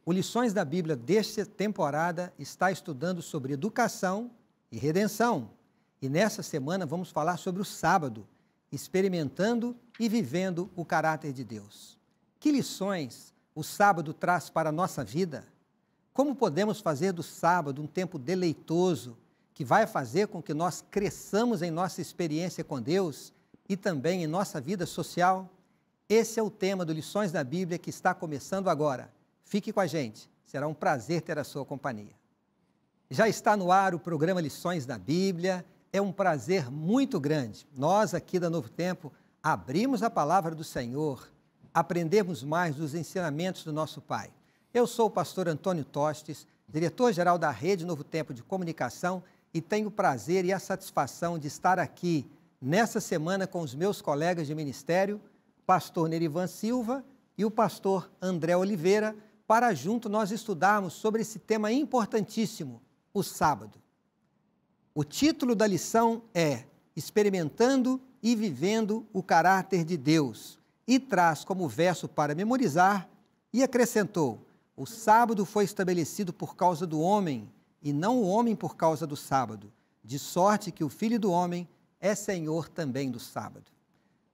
O Lições da Bíblia desta temporada está estudando sobre educação e redenção. E nessa semana vamos falar sobre o sábado, experimentando e vivendo o caráter de Deus. Que lições o sábado traz para a nossa vida? Como podemos fazer do sábado um tempo deleitoso que vai fazer com que nós cresçamos em nossa experiência com Deus e também em nossa vida social? Esse é o tema do Lições da Bíblia que está começando agora. Fique com a gente, será um prazer ter a sua companhia. Já está no ar o programa Lições da Bíblia, é um prazer muito grande. Nós aqui da Novo Tempo abrimos a palavra do Senhor, aprendemos mais dos ensinamentos do nosso Pai. Eu sou o pastor Antônio Tostes, diretor-geral da Rede Novo Tempo de Comunicação e tenho o prazer e a satisfação de estar aqui nessa semana com os meus colegas de ministério, pastor Nerivan Silva e o pastor André Oliveira, para junto nós estudarmos sobre esse tema importantíssimo, o sábado. O título da lição é Experimentando e Vivendo o Caráter de Deus e traz como verso para memorizar e acrescentou: o sábado foi estabelecido por causa do homem e não o homem por causa do sábado, de sorte que o Filho do Homem é Senhor também do sábado.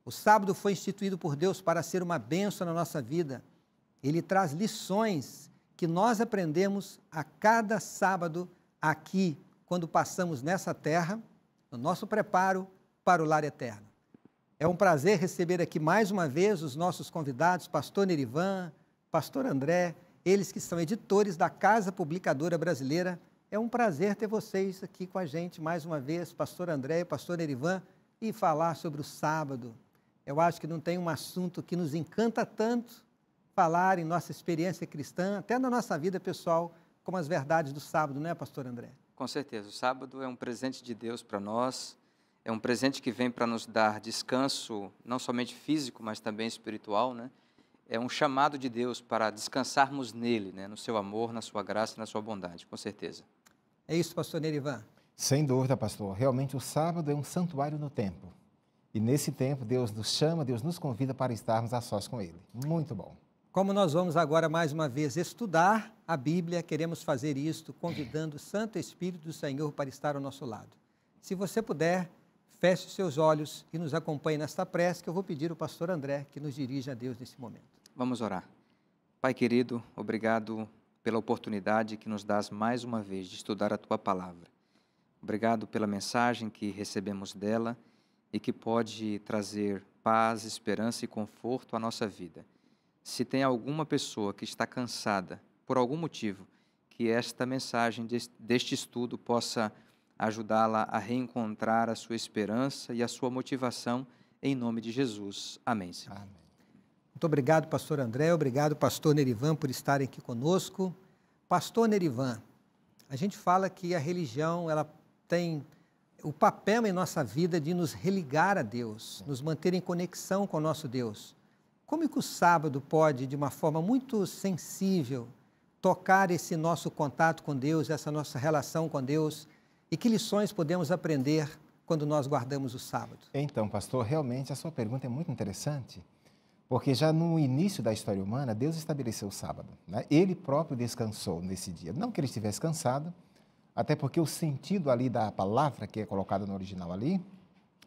O sábado foi instituído por Deus para ser uma bênção na nossa vida. Ele traz lições que nós aprendemos a cada sábado aqui, quando passamos nessa terra, no nosso preparo para o lar eterno. É um prazer receber aqui mais uma vez os nossos convidados, pastor Nerivan, pastor André, eles que são editores da Casa Publicadora Brasileira. É um prazer ter vocês aqui com a gente mais uma vez, pastor André e pastor Nerivan, e falar sobre o sábado. Eu acho que não tem um assunto que nos encanta tanto falar em nossa experiência cristã, até na nossa vida pessoal, como as verdades do sábado, não é, pastor André? Com certeza, o sábado é um presente de Deus para nós, é um presente que vem para nos dar descanso, não somente físico, mas também espiritual, né? É um chamado de Deus para descansarmos nele, né? No seu amor, na sua graça e na sua bondade, com certeza. É isso, pastor Nerivan? Sem dúvida, pastor. Realmente o sábado é um santuário no tempo. E nesse tempo Deus nos chama, Deus nos convida para estarmos a sós com Ele. Muito bom. Como nós vamos agora mais uma vez estudar a Bíblia, queremos fazer isto convidando o Santo Espírito do Senhor para estar ao nosso lado. Se você puder, feche os seus olhos e nos acompanhe nesta prece que eu vou pedir ao pastor André que nos dirija a Deus nesse momento. Vamos orar. Pai querido, obrigado pela oportunidade que nos dás mais uma vez de estudar a Tua Palavra. Obrigado pela mensagem que recebemos dela e que pode trazer paz, esperança e conforto à nossa vida. Se tem alguma pessoa que está cansada, por algum motivo, que esta mensagem deste estudo possa ajudá-la a reencontrar a sua esperança e a sua motivação, em nome de Jesus. Amém, Senhor. Amém. Muito obrigado, pastor André, obrigado, pastor Nerivan, por estarem aqui conosco. Pastor Nerivan, a gente fala que a religião ela tem o papel em nossa vida de nos religar a Deus, nos manter em conexão com o nosso Deus. Como é que o sábado pode, de uma forma muito sensível, tocar esse nosso contato com Deus, essa nossa relação com Deus? E que lições podemos aprender quando nós guardamos o sábado? Então, pastor, realmente a sua pergunta é muito interessante, porque já no início da história humana, Deus estabeleceu o sábado, né? Ele próprio descansou nesse dia. Não que ele estivesse cansado, até porque o sentido ali da palavra que é colocada no original ali,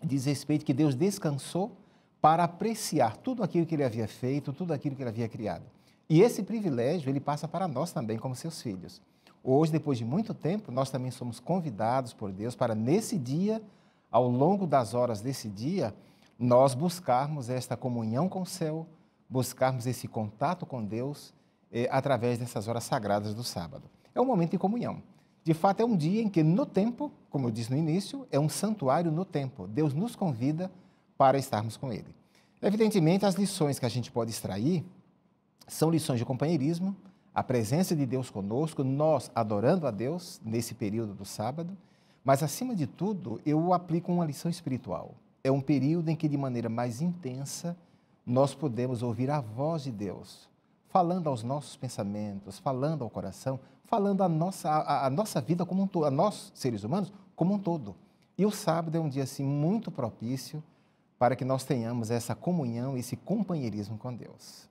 diz respeito que Deus descansou para apreciar tudo aquilo que ele havia feito, tudo aquilo que ele havia criado. E esse privilégio, ele passa para nós também, como seus filhos. Hoje, depois de muito tempo, nós também somos convidados por Deus para, nesse dia, ao longo das horas desse dia, nós buscarmos esta comunhão com o céu, buscarmos esse contato com Deus através dessas horas sagradas do sábado. É um momento de comunhão. De fato, é um dia em que, no tempo, como eu disse no início, é um santuário no tempo. Deus nos convida para estarmos com Ele. Evidentemente, as lições que a gente pode extrair são lições de companheirismo, a presença de Deus conosco, nós adorando a Deus nesse período do sábado, mas, acima de tudo, eu aplico uma lição espiritual. É um período em que, de maneira mais intensa, nós podemos ouvir a voz de Deus, falando aos nossos pensamentos, falando ao coração, falando a nossa vida como um todo, a nós, seres humanos, como um todo. E o sábado é um dia, assim, muito propício para que nós tenhamos essa comunhão, esse companheirismo com Deus.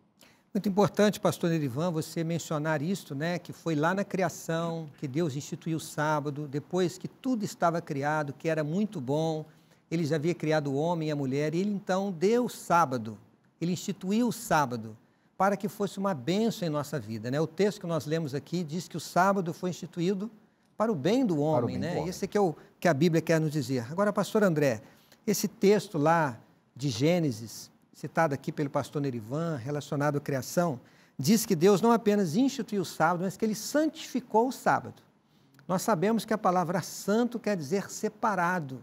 Muito importante, pastor Nerivan, você mencionar isso, né? Que foi lá na criação que Deus instituiu o sábado, depois que tudo estava criado, que era muito bom, ele já havia criado o homem e a mulher, e ele então deu o sábado, ele instituiu o sábado para que fosse uma bênção em nossa vida, né? O texto que nós lemos aqui diz que o sábado foi instituído para o bem do homem, né? Esse aqui é o que a Bíblia quer nos dizer. Agora, pastor André, esse texto lá de Gênesis, citado aqui pelo pastor Nerivan, relacionado à criação, diz que Deus não apenas instituiu o sábado, mas que ele santificou o sábado. Nós sabemos que a palavra santo quer dizer separado.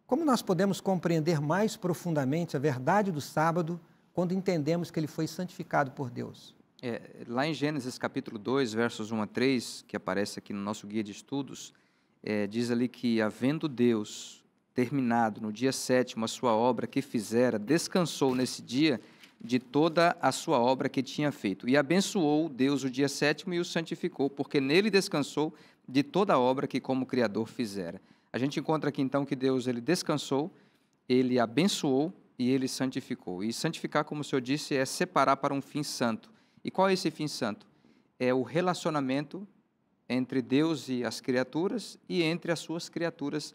Como nós podemos compreender mais profundamente a verdade do sábado quando entendemos que ele foi santificado por Deus? Lá em Gênesis capítulo 2, versos 1 a 3, que aparece aqui no nosso guia de estudos, diz ali que, havendo Deus terminado no dia 7º a sua obra que fizera, descansou nesse dia de toda a sua obra que tinha feito. E abençoou Deus o dia 7º e o santificou, porque nele descansou de toda a obra que como Criador fizera. A gente encontra aqui então que Deus ele descansou, ele abençoou e ele santificou. E santificar, como o senhor disse, é separar para um fim santo. E qual é esse fim santo? É o relacionamento entre Deus e as criaturas e entre as suas criaturas,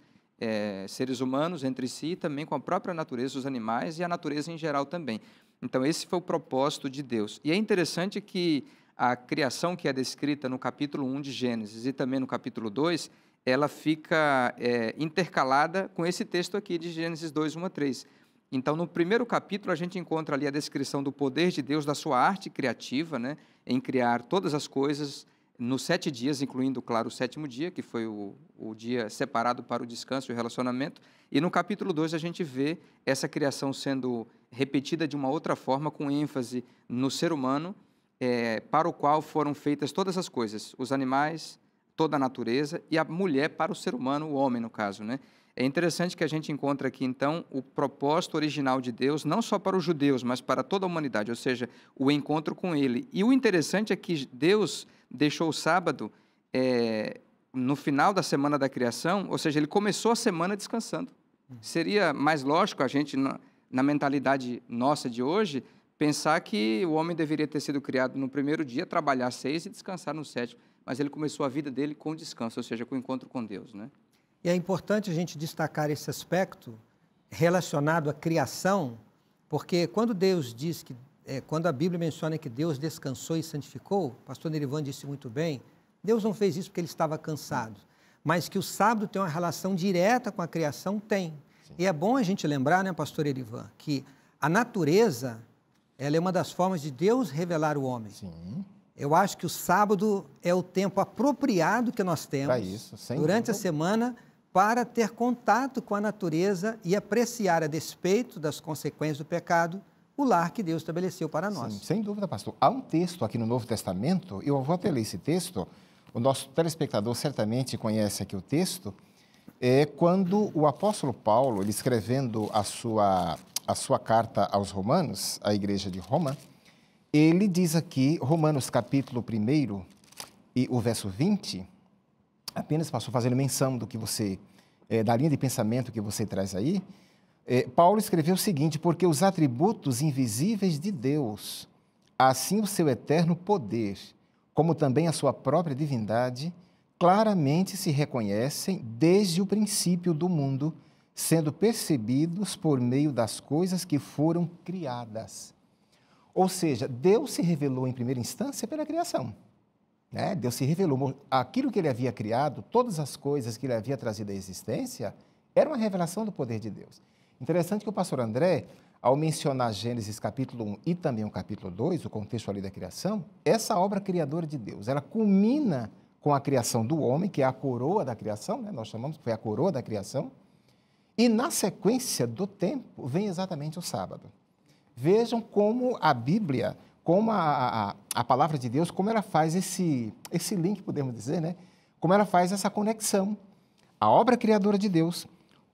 seres humanos entre si, e também com a própria natureza, os animais e a natureza em geral também. Então, esse foi o propósito de Deus. E é interessante que a criação que é descrita no capítulo 1 de Gênesis e também no capítulo 2, ela fica intercalada com esse texto aqui de Gênesis 2, 1 a 3. Então, no primeiro capítulo, a gente encontra ali a descrição do poder de Deus, da sua arte criativa, né, em criar todas as coisas nos 7 dias, incluindo, claro, o 7º dia, que foi o dia separado para o descanso e o relacionamento. E no capítulo 2 a gente vê essa criação sendo repetida de uma outra forma, com ênfase no ser humano, para o qual foram feitas todas as coisas, os animais, toda a natureza, e a mulher para o ser humano, o homem, no caso, né? É interessante que a gente encontra aqui, então, o propósito original de Deus, não só para os judeus, mas para toda a humanidade, ou seja, o encontro com Ele. E o interessante é que Deus deixou o sábado no final da semana da criação, ou seja, Ele começou a semana descansando. Seria mais lógico a gente, na mentalidade nossa de hoje, pensar que o homem deveria ter sido criado no primeiro dia, trabalhar 6 e descansar no 7º. Mas ele começou a vida dele com descanso, ou seja, com o encontro com Deus, né? E é importante a gente destacar esse aspecto relacionado à criação, porque quando Deus diz que, quando a Bíblia menciona que Deus descansou e santificou, o pastor Nerivan disse muito bem, Deus não fez isso porque ele estava cansado, mas que o sábado tem uma relação direta com a criação, tem. Sim. E é bom a gente lembrar, né, pastor Nerivan, que a natureza, ela é uma das formas de Deus revelar o homem. Sim. Eu acho que o sábado é o tempo apropriado que nós temos durante a semana para ter contato com a natureza e apreciar, a despeito das consequências do pecado, o lar que Deus estabeleceu para nós. Sim, sem dúvida, pastor. Há um texto aqui no Novo Testamento, eu vou até ler esse texto, o nosso telespectador certamente conhece aqui o texto, é quando o apóstolo Paulo, ele escrevendo a sua carta aos Romanos, à igreja de Roma, ele diz aqui, Romanos capítulo 1 e o verso 20, apenas passou fazendo menção do que você, da linha de pensamento que você traz aí, Paulo escreveu o seguinte: porque os atributos invisíveis de Deus, assim o seu eterno poder, como também a sua própria divindade, claramente se reconhecem desde o princípio do mundo, sendo percebidos por meio das coisas que foram criadas. Ou seja, Deus se revelou em primeira instância pela criação. Né? Deus se revelou, aquilo que ele havia criado, todas as coisas que ele havia trazido à existência, era uma revelação do poder de Deus. Interessante que o pastor André, ao mencionar Gênesis capítulo 1 e também o capítulo 2, o contexto ali da criação, essa obra criadora de Deus, ela culmina com a criação do homem, que é a coroa da criação, né? Nós chamamos que foi a coroa da criação, e na sequência do tempo vem exatamente o sábado. Vejam como a Bíblia, como a palavra de Deus, como ela faz esse link, podemos dizer, né? Como ela faz essa conexão. A obra criadora de Deus,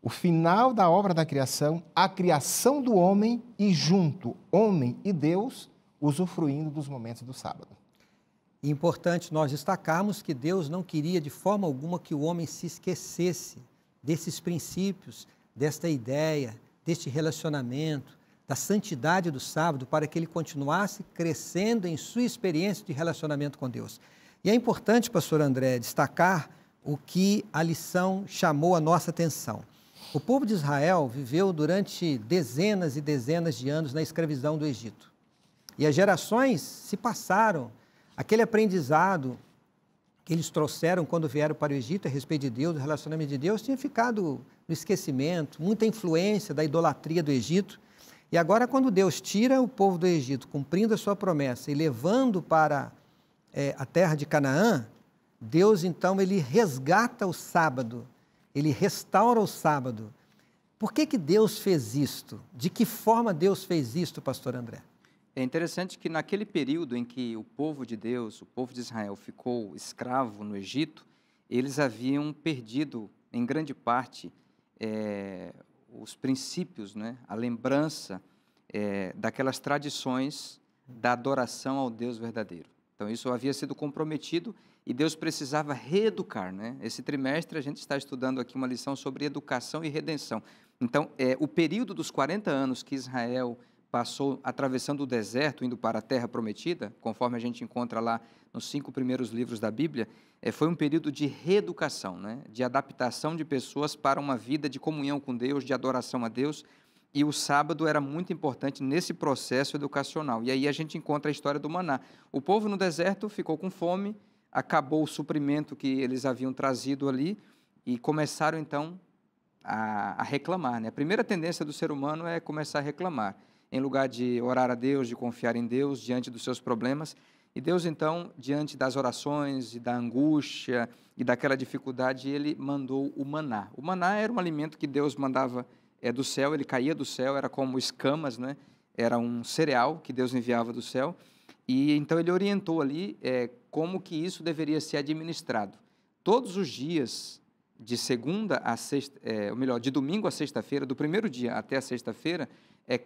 o final da obra da criação, a criação do homem e junto, homem e Deus, usufruindo dos momentos do sábado. É importante nós destacarmos que Deus não queria de forma alguma que o homem se esquecesse desses princípios, desta ideia, deste relacionamento, da santidade do sábado para que ele continuasse crescendo em sua experiência de relacionamento com Deus. E é importante, pastor André, destacar o que a lição chamou a nossa atenção. O povo de Israel viveu durante dezenas e dezenas de anos na escravidão do Egito. E as gerações se passaram, aquele aprendizado que eles trouxeram quando vieram para o Egito a respeito de Deus, do relacionamento de Deus, tinha ficado no esquecimento, muita influência da idolatria do Egito. E agora, quando Deus tira o povo do Egito, cumprindo a sua promessa e levando para a terra de Canaã, Deus, então, ele resgata o sábado, ele restaura o sábado. Por que Deus fez isto? De que forma Deus fez isto, pastor André? É interessante que naquele período em que o povo de Deus, o povo de Israel, ficou escravo no Egito, eles haviam perdido, em grande parte, os princípios, né? A lembrança daquelas tradições da adoração ao Deus verdadeiro. Então, isso havia sido comprometido e Deus precisava reeducar, né? Esse trimestre a gente está estudando aqui uma lição sobre educação e redenção. Então, o período dos 40 anos que Israel passou atravessando o deserto, indo para a terra prometida, conforme a gente encontra lá nos 5 primeiros livros da Bíblia, foi um período de reeducação, né? De adaptação de pessoas para uma vida de comunhão com Deus, de adoração a Deus, e o sábado era muito importante nesse processo educacional. E aí a gente encontra a história do maná. O povo no deserto ficou com fome, acabou o suprimento que eles haviam trazido ali e começaram, então, a reclamar, né? A primeira tendência do ser humano é começar a reclamar, em lugar de orar a Deus, de confiar em Deus diante dos seus problemas. E Deus, então, diante das orações e da angústia e daquela dificuldade, ele mandou o maná. O maná era um alimento que Deus mandava do céu, ele caía do céu, era como escamas, né? Era um cereal que Deus enviava do céu. E então ele orientou ali como que isso deveria ser administrado. Todos os dias, de segunda a sexta, ou melhor, de domingo a sexta-feira, do primeiro dia até a sexta-feira,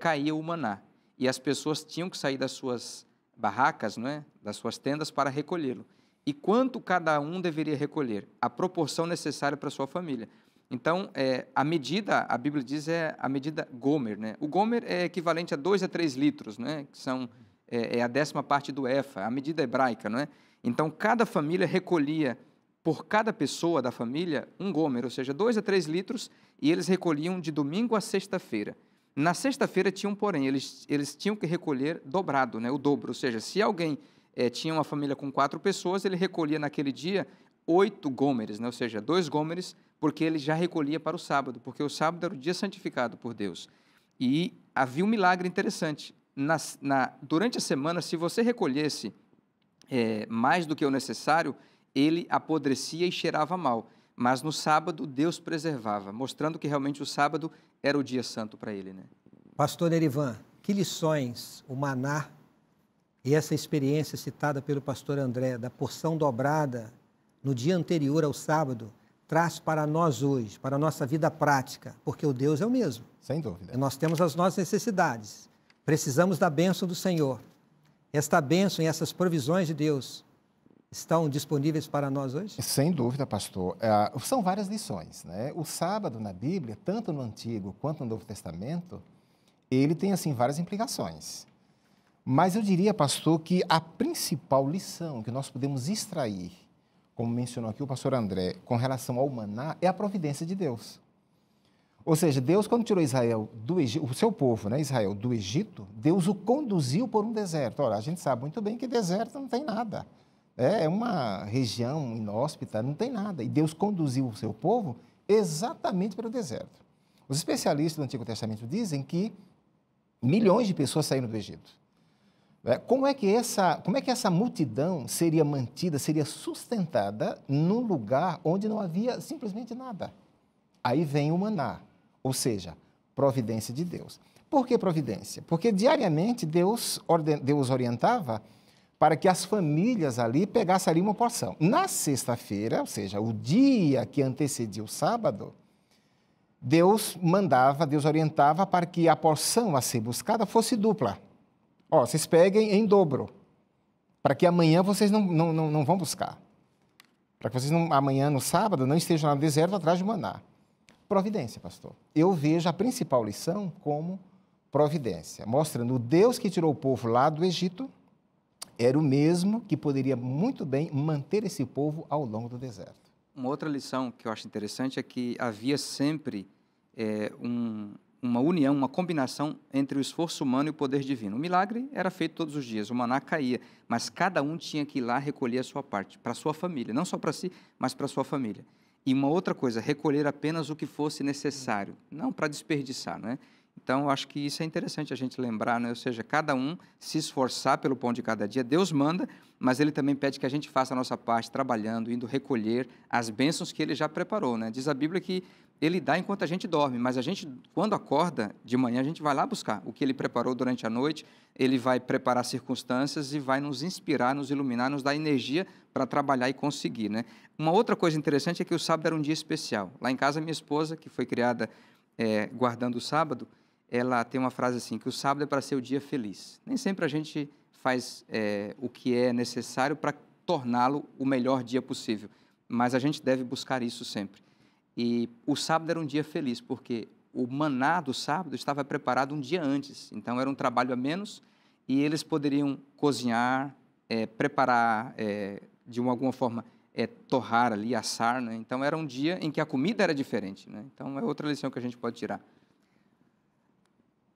caía o maná. E as pessoas tinham que sair das suas barracas, não é? Das suas tendas para recolhê-lo. E quanto cada um deveria recolher? A proporção necessária para a sua família. Então, a medida, a Bíblia diz, é a medida gomer, né? O gomer é equivalente a 2 a 3 litros, né? Que são, a 10ª parte do efa, a medida hebraica, não é? Então, cada família recolhia, por cada pessoa da família, um gomer, ou seja, 2 a 3 litros, e eles recolhiam de domingo a sexta-feira. Na sexta-feira tinham, porém, eles tinham que recolher dobrado, né? O dobro, ou seja, se alguém tinha uma família com 4 pessoas, ele recolhia naquele dia 8 gômeres, né? Ou seja, 2 gômeres, porque ele já recolhia para o sábado, porque o sábado era o dia santificado por Deus. E havia um milagre interessante. Durante a semana, se você recolhesse mais do que o necessário, ele apodrecia e cheirava mal. Mas no sábado, Deus preservava, mostrando que realmente o sábado era o dia santo para ele, né? Pastor Nerivan, que lições o maná e essa experiência citada pelo pastor André, da porção dobrada no dia anterior ao sábado, traz para nós hoje, para a nossa vida prática, porque o Deus é o mesmo. Sem dúvida. Nós temos as nossas necessidades, precisamos da bênção do Senhor. Esta bênção e essas provisões de Deus estão disponíveis para nós hoje? Sem dúvida, pastor. São várias lições, né? O sábado na Bíblia, tanto no Antigo quanto no Novo Testamento, ele tem, assim, várias implicações. Mas eu diria, pastor, que a principal lição que nós podemos extrair, como mencionou aqui o pastor André, com relação ao maná, é a providência de Deus. Ou seja, Deus, quando tirou Israel do Egito, o seu povo, né, Israel, do Egito, Deus o conduziu por um deserto. Ora, a gente sabe muito bem que deserto não tem nada. É uma região inóspita, não tem nada. E Deus conduziu o seu povo exatamente pelo deserto. Os especialistas do Antigo Testamento dizem que milhões de pessoas saíram do Egito. Como é que essa multidão seria mantida, seria sustentada num lugar onde não havia simplesmente nada? Aí vem o maná, ou seja, providência de Deus. Por que providência? Porque diariamente Deus orientava para que as famílias ali pegassem ali uma porção. Na sexta-feira, ou seja, o dia que antecedia o sábado, Deus orientava para que a porção a ser buscada fosse dupla. Vocês peguem em dobro, para que amanhã vocês não vão buscar. Para que vocês amanhã, no sábado, não estejam lá no deserto atrás de maná. Providência, pastor. Eu vejo a principal lição como providência, mostrando o Deus que tirou o povo lá do Egito era o mesmo que poderia muito bem manter esse povo ao longo do deserto. Uma outra lição que eu acho interessante é que havia sempre uma união, uma combinação entre o esforço humano e o poder divino. O milagre era feito todos os dias, o maná caía, mas cada um tinha que ir lá recolher a sua parte, para a sua família, não só para si, mas para a sua família. E uma outra coisa, recolher apenas o que fosse necessário, não para desperdiçar, né? Então, eu acho que isso é interessante a gente lembrar, né? Ou seja, cada um se esforçar pelo pão de cada dia. Deus manda, mas Ele também pede que a gente faça a nossa parte, trabalhando, indo recolher as bênçãos que Ele já preparou, né? Diz a Bíblia que Ele dá enquanto a gente dorme, mas a gente, quando acorda de manhã, a gente vai lá buscar o que Ele preparou durante a noite. Ele vai preparar circunstâncias e vai nos inspirar, nos iluminar, nos dar energia para trabalhar e conseguir, né? Uma outra coisa interessante é que o sábado era um dia especial. Lá em casa, minha esposa, que foi criada guardando o sábado, ela tem uma frase assim, que o sábado é para ser o dia feliz. Nem sempre a gente faz o que é necessário para torná-lo o melhor dia possível, mas a gente deve buscar isso sempre. E o sábado era um dia feliz, porque o maná do sábado estava preparado um dia antes, então era um trabalho a menos e eles poderiam cozinhar, preparar, de alguma forma, torrar ali, assar, né? Então era um dia em que a comida era diferente, né? Então é outra lição que a gente pode tirar.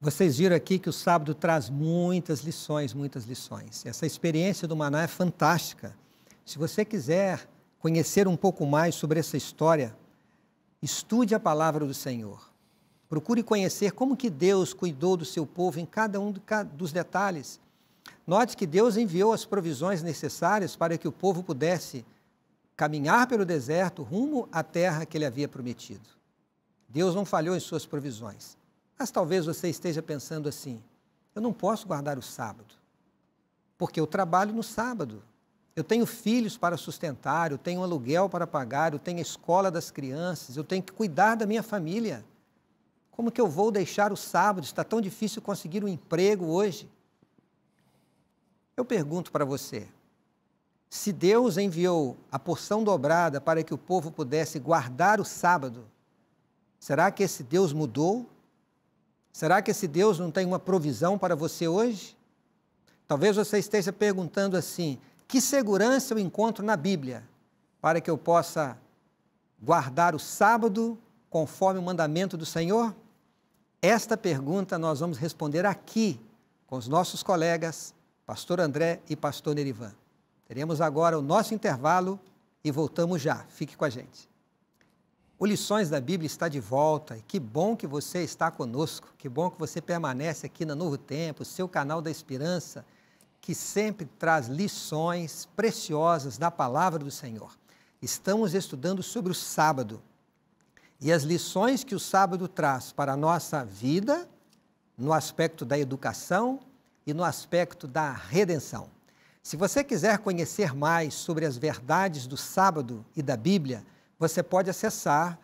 Vocês viram aqui que o sábado traz muitas lições, muitas lições. Essa experiência do maná é fantástica. Se você quiser conhecer um pouco mais sobre essa história, estude a palavra do Senhor. Procure conhecer como que Deus cuidou do seu povo em cada um dos detalhes. Note que Deus enviou as provisões necessárias para que o povo pudesse caminhar pelo deserto rumo à terra que Ele havia prometido. Deus não falhou em suas provisões. Mas talvez você esteja pensando assim, eu não posso guardar o sábado, porque eu trabalho no sábado. Eu tenho filhos para sustentar, eu tenho um aluguel para pagar, eu tenho a escola das crianças, eu tenho que cuidar da minha família. Como que eu vou deixar o sábado? Está tão difícil conseguir um emprego hoje. Eu pergunto para você, se Deus enviou a porção dobrada para que o povo pudesse guardar o sábado, será que esse Deus mudou? Será que esse Deus não tem uma provisão para você hoje? Talvez você esteja perguntando assim, que segurança eu encontro na Bíblia para que eu possa guardar o sábado conforme o mandamento do Senhor? Esta pergunta nós vamos responder aqui com os nossos colegas, Pastor André e Pastor Nerivan. Teremos agora o nosso intervalo e voltamos já. Fique com a gente. O Lições da Bíblia está de volta e que bom que você está conosco, que bom que você permanece aqui na Novo Tempo, seu canal da esperança, que sempre traz lições preciosas da palavra do Senhor. Estamos estudando sobre o sábado e as lições que o sábado traz para a nossa vida, no aspecto da educação e no aspecto da redenção. Se você quiser conhecer mais sobre as verdades do sábado e da Bíblia, você pode acessar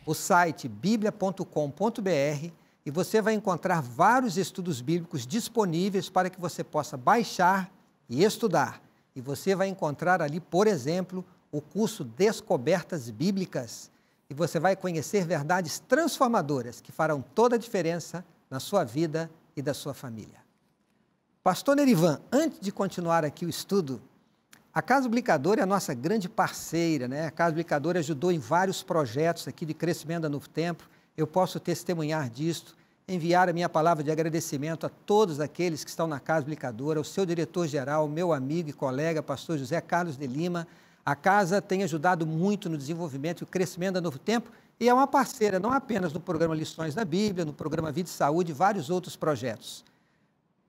o site biblia.com.br e você vai encontrar vários estudos bíblicos disponíveis para que você possa baixar e estudar. E você vai encontrar ali, por exemplo, o curso Descobertas Bíblicas. E você vai conhecer verdades transformadoras que farão toda a diferença na sua vida e da sua família. Pastor Nerivan, antes de continuar aqui o estudo, a Casa Aplicadora é a nossa grande parceira, né? A Casa Aplicadora ajudou em vários projetos aqui de crescimento da Novo Tempo. Eu posso testemunhar disto, enviar a minha palavra de agradecimento a todos aqueles que estão na Casa Aplicadora, ao seu diretor-geral, meu amigo e colega, pastor José Carlos de Lima. A casa tem ajudado muito no desenvolvimento e o crescimento da Novo Tempo e é uma parceira não apenas no programa Lições da Bíblia, no programa Vida e Saúde e vários outros projetos.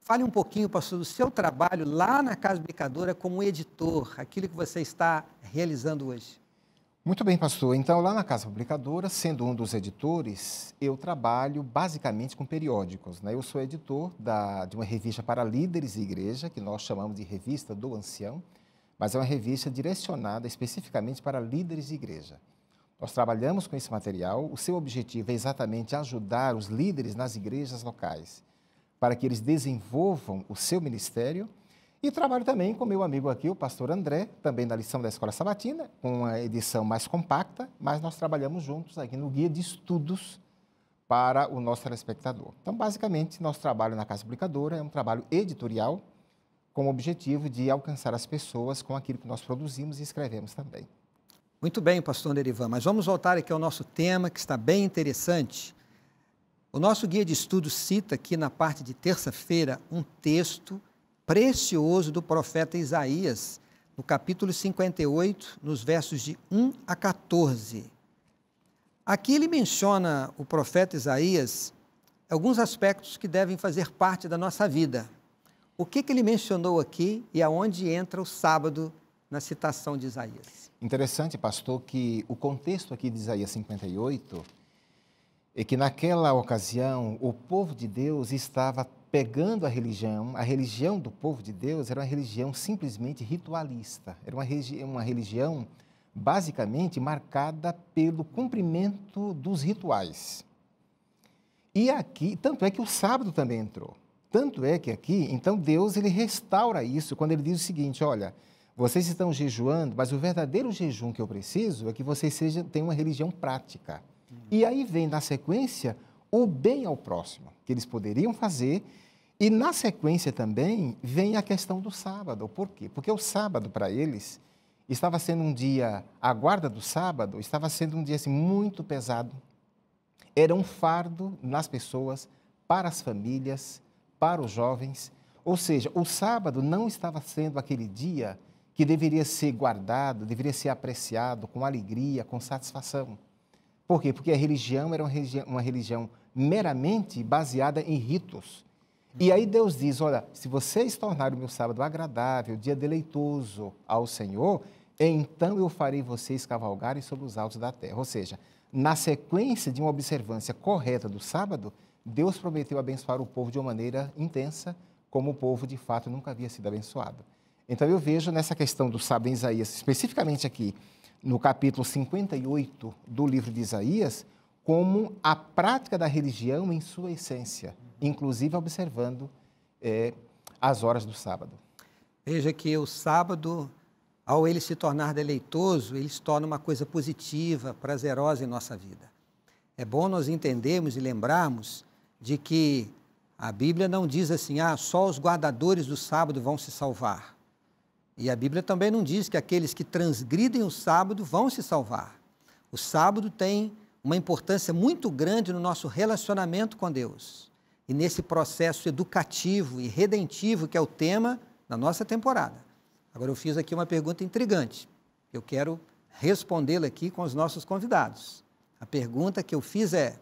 Fale um pouquinho, pastor, do seu trabalho lá na Casa Aplicadora como editor, aquilo que você está realizando hoje. Muito bem, pastor. Então, lá na Casa Publicadora, sendo um dos editores, eu trabalho basicamente com periódicos, né? Eu sou editor de uma revista para líderes de igreja, que nós chamamos de Revista do Ancião, mas é uma revista direcionada especificamente para líderes de igreja. Nós trabalhamos com esse material, o seu objetivo é exatamente ajudar os líderes nas igrejas locais, para que eles desenvolvam o seu ministério. E trabalho também com meu amigo aqui, o pastor André, também na lição da Escola Sabatina, com uma edição mais compacta, mas nós trabalhamos juntos aqui no Guia de Estudos para o nosso telespectador. Então, basicamente, nosso trabalho na Casa Publicadora é um trabalho editorial com o objetivo de alcançar as pessoas com aquilo que nós produzimos e escrevemos também. Muito bem, pastor Nerivan, mas vamos voltar aqui ao nosso tema, que está bem interessante. O nosso guia de estudo cita aqui na parte de terça-feira um texto precioso do profeta Isaías, no capítulo 58, nos versos de 1 a 14. Aqui ele menciona, o profeta Isaías, alguns aspectos que devem fazer parte da nossa vida. O que ele mencionou aqui e aonde entra o sábado na citação de Isaías? Interessante, pastor, que o contexto aqui de Isaías 58 é que naquela ocasião o povo de Deus estava pegando a religião do povo de Deus era uma religião simplesmente ritualista, era uma religião basicamente marcada pelo cumprimento dos rituais. E aqui, tanto é que o sábado também entrou, tanto é que aqui, então Deus ele restaura isso quando ele diz o seguinte, olha, vocês estão jejuando, mas o verdadeiro jejum que eu preciso é que vocês tenham uma religião prática. E aí vem, na sequência, o bem ao próximo, que eles poderiam fazer. E, na sequência também, vem a questão do sábado. Por quê? Porque o sábado, para eles, estava sendo um dia, a guarda do sábado estava sendo um dia assim, muito pesado. Era um fardo nas pessoas, para as famílias, para os jovens. Ou seja, o sábado não estava sendo aquele dia que deveria ser guardado, deveria ser apreciado com alegria, com satisfação. Por quê? Porque a religião era uma religião meramente baseada em ritos. E aí Deus diz, olha, se vocês tornarem o meu sábado agradável, dia deleitoso ao Senhor, então eu farei vocês cavalgarem sobre os altos da terra. Ou seja, na sequência de uma observância correta do sábado, Deus prometeu abençoar o povo de uma maneira intensa, como o povo de fato nunca havia sido abençoado. Então eu vejo nessa questão do sábado em Isaías, especificamente aqui no capítulo 58 do livro de Isaías, como a prática da religião em sua essência, inclusive observando as horas do sábado. Veja que o sábado, ao ele se tornar deleitoso, ele se torna uma coisa positiva, prazerosa em nossa vida. É bom nós entendermos e lembrarmos de que a Bíblia não diz assim, só os guardadores do sábado vão se salvar. E a Bíblia também não diz que aqueles que transgridem o sábado vão se salvar. O sábado tem uma importância muito grande no nosso relacionamento com Deus. E nesse processo educativo e redentivo que é o tema da nossa temporada. Agora eu fiz aqui uma pergunta intrigante. Eu quero respondê-la aqui com os nossos convidados. A pergunta que eu fiz é,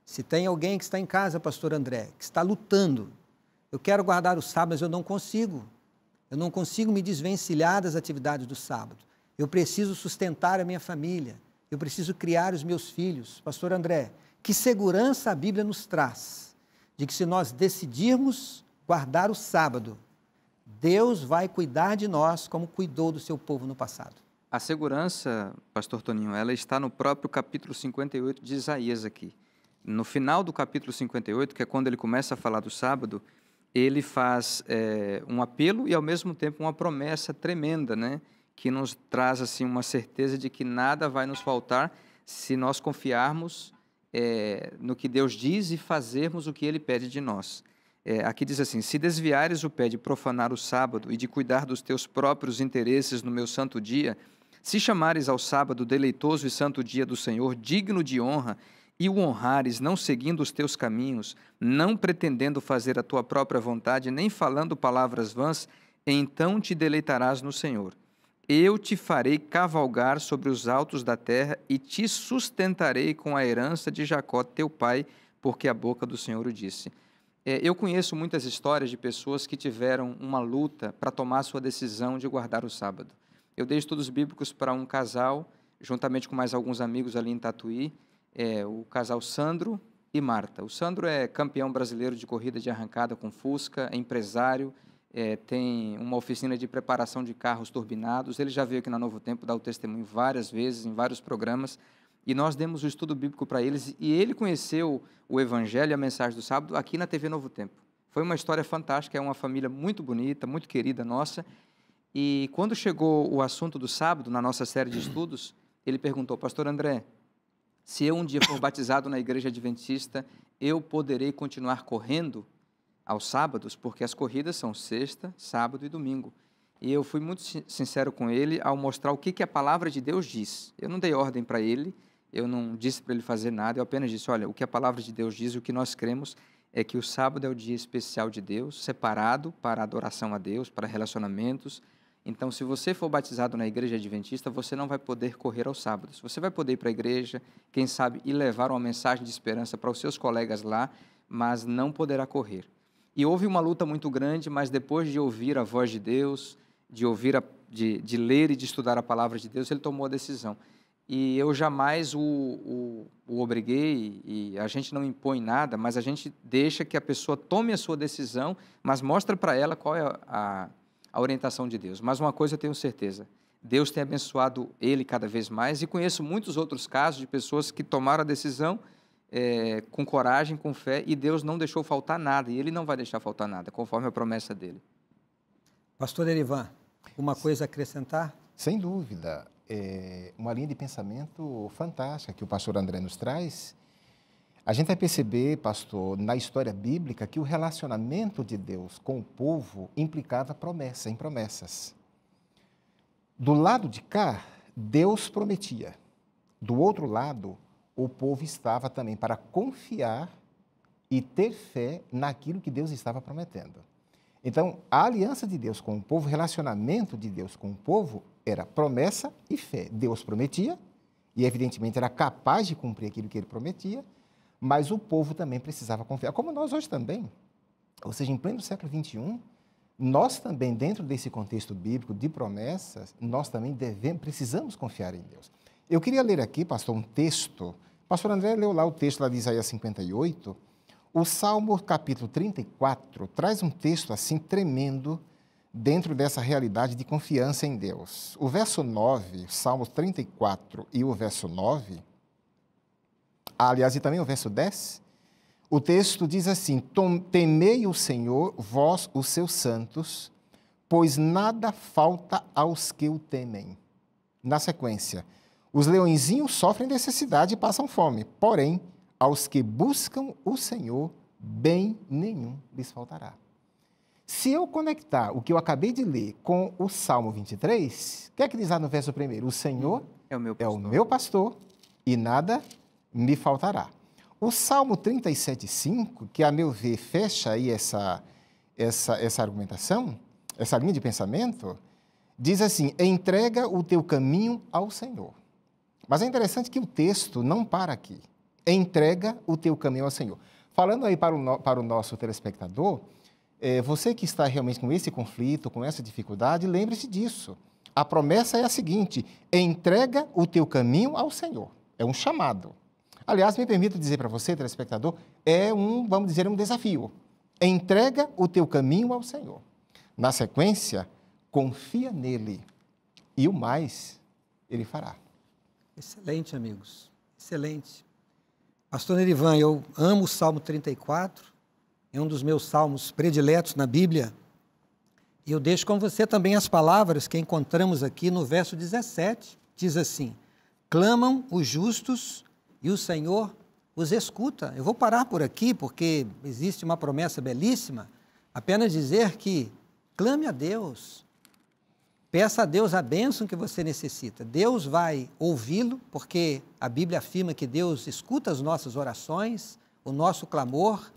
se tem alguém que está em casa, pastor André, que está lutando, eu quero guardar o sábado, mas eu não consigo. Eu não consigo me desvencilhar das atividades do sábado. Eu preciso sustentar a minha família. Eu preciso criar os meus filhos. Pastor André, que segurança a Bíblia nos traz de que se nós decidirmos guardar o sábado, Deus vai cuidar de nós como cuidou do seu povo no passado. A segurança, pastor Toninho, ela está no próprio capítulo 58 de Isaías aqui. No final do capítulo 58, que é quando ele começa a falar do sábado, ele faz um apelo e, ao mesmo tempo, uma promessa tremenda, né? Que nos traz assim, uma certeza de que nada vai nos faltar se nós confiarmos no que Deus diz e fazermos o que Ele pede de nós. Aqui diz assim, se desviares o pé de profanar o sábado e de cuidar dos teus próprios interesses no meu santo dia, se chamares ao sábado deleitoso e santo dia do Senhor, digno de honra, e o honrares, não seguindo os teus caminhos, não pretendendo fazer a tua própria vontade, nem falando palavras vãs, então te deleitarás no Senhor. Eu te farei cavalgar sobre os altos da terra e te sustentarei com a herança de Jacó, teu pai, porque a boca do Senhor o disse. Eu conheço muitas histórias de pessoas que tiveram uma luta para tomar a sua decisão de guardar o sábado. Eu dei estudos bíblicos para um casal, juntamente com mais alguns amigos ali em Tatuí, o casal Sandro e Marta. O Sandro é campeão brasileiro de corrida de arrancada com Fusca, é empresário, tem uma oficina de preparação de carros turbinados. Ele já veio aqui na Novo Tempo dar o testemunho várias vezes, em vários programas, e nós demos o estudo bíblico para eles, e ele conheceu o Evangelho e a mensagem do sábado aqui na TV Novo Tempo. Foi uma história fantástica, é uma família muito bonita, muito querida nossa, e quando chegou o assunto do sábado, na nossa série de estudos, ele perguntou, pastor André, se eu um dia for batizado na igreja adventista, eu poderei continuar correndo aos sábados, porque as corridas são sexta, sábado e domingo. E eu fui muito sincero com ele ao mostrar o que a palavra de Deus diz. Eu não dei ordem para ele, eu não disse para ele fazer nada, eu apenas disse, olha, o que a palavra de Deus diz, o que nós cremos é que o sábado é o dia especial de Deus, separado para adoração a Deus, para relacionamentos. Então, se você for batizado na igreja adventista, você não vai poder correr aos sábados. Você vai poder ir para a igreja, quem sabe, e levar uma mensagem de esperança para os seus colegas lá, mas não poderá correr. E houve uma luta muito grande, mas depois de ouvir a voz de Deus, de ler e de estudar a palavra de Deus, ele tomou a decisão. E eu jamais o obriguei, e a gente não impõe nada, mas a gente deixa que a pessoa tome a sua decisão, mas mostra para ela qual é a orientação de Deus. Mas uma coisa eu tenho certeza, Deus tem abençoado ele cada vez mais, e conheço muitos outros casos de pessoas que tomaram a decisão com coragem, com fé, e Deus não deixou faltar nada, e Ele não vai deixar faltar nada, conforme a promessa dele. Pastor Erivan, uma coisa a acrescentar? Sem dúvida. Uma linha de pensamento fantástica que o pastor André nos traz. A gente vai perceber, pastor, na história bíblica, que o relacionamento de Deus com o povo implicava promessa em promessas. Do lado de cá, Deus prometia. Do outro lado, o povo estava também para confiar e ter fé naquilo que Deus estava prometendo. Então, a aliança de Deus com o povo, o relacionamento de Deus com o povo, era promessa e fé. Deus prometia, e evidentemente era capaz de cumprir aquilo que ele prometia, mas o povo também precisava confiar, como nós hoje também. Ou seja, em pleno século XXI, nós também, dentro desse contexto bíblico de promessas, nós também precisamos confiar em Deus. Eu queria ler aqui, pastor, um texto. Pastor André leu lá o texto lá de Isaías 58. O Salmo capítulo 34 traz um texto assim tremendo dentro dessa realidade de confiança em Deus. O verso 9, Salmo 34 e o verso 9, aliás, e também o verso 10, o texto diz assim: temei o Senhor, vós os seus santos, pois nada falta aos que o temem. Na sequência, os leõezinhos sofrem necessidade e passam fome, porém, aos que buscam o Senhor, bem nenhum lhes faltará. Se eu conectar o que eu acabei de ler com o Salmo 23, o que é que diz lá no verso 1? O Senhor é o meu pastor e nada me faltará. O Salmo 37,5, que a meu ver fecha aí essa argumentação, essa linha de pensamento, diz assim: entrega o teu caminho ao Senhor. Mas é interessante que o texto não para aqui. Entrega o teu caminho ao Senhor. Falando aí para o nosso telespectador, você que está realmente com esse conflito, com essa dificuldade, lembre-se disso. A promessa é a seguinte: entrega o teu caminho ao Senhor. É um chamado. Aliás, me permita dizer para você, telespectador, vamos dizer, um desafio. Entrega o teu caminho ao Senhor. Na sequência, confia nele e o mais ele fará. Excelente, amigos. Excelente. Pastor Nerivan, eu amo o Salmo 34, é um dos meus salmos prediletos na Bíblia. E eu deixo com você também as palavras que encontramos aqui no verso 17. Diz assim: clamam os justos e o Senhor os escuta. Eu vou parar por aqui porque existe uma promessa belíssima, apenas dizer que clame a Deus, peça a Deus a bênção que você necessita. Deus vai ouvi-lo, porque a Bíblia afirma que Deus escuta as nossas orações, o nosso clamor.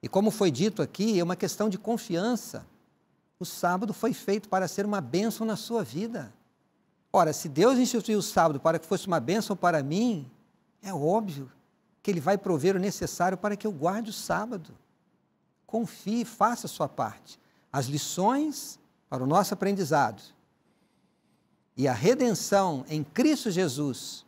E como foi dito aqui, é uma questão de confiança. O sábado foi feito para ser uma bênção na sua vida. Ora, se Deus instituiu o sábado para que fosse uma bênção para mim, é óbvio que Ele vai prover o necessário para que eu guarde o sábado. Confie, faça a sua parte. As lições para o nosso aprendizado e a redenção em Cristo Jesus,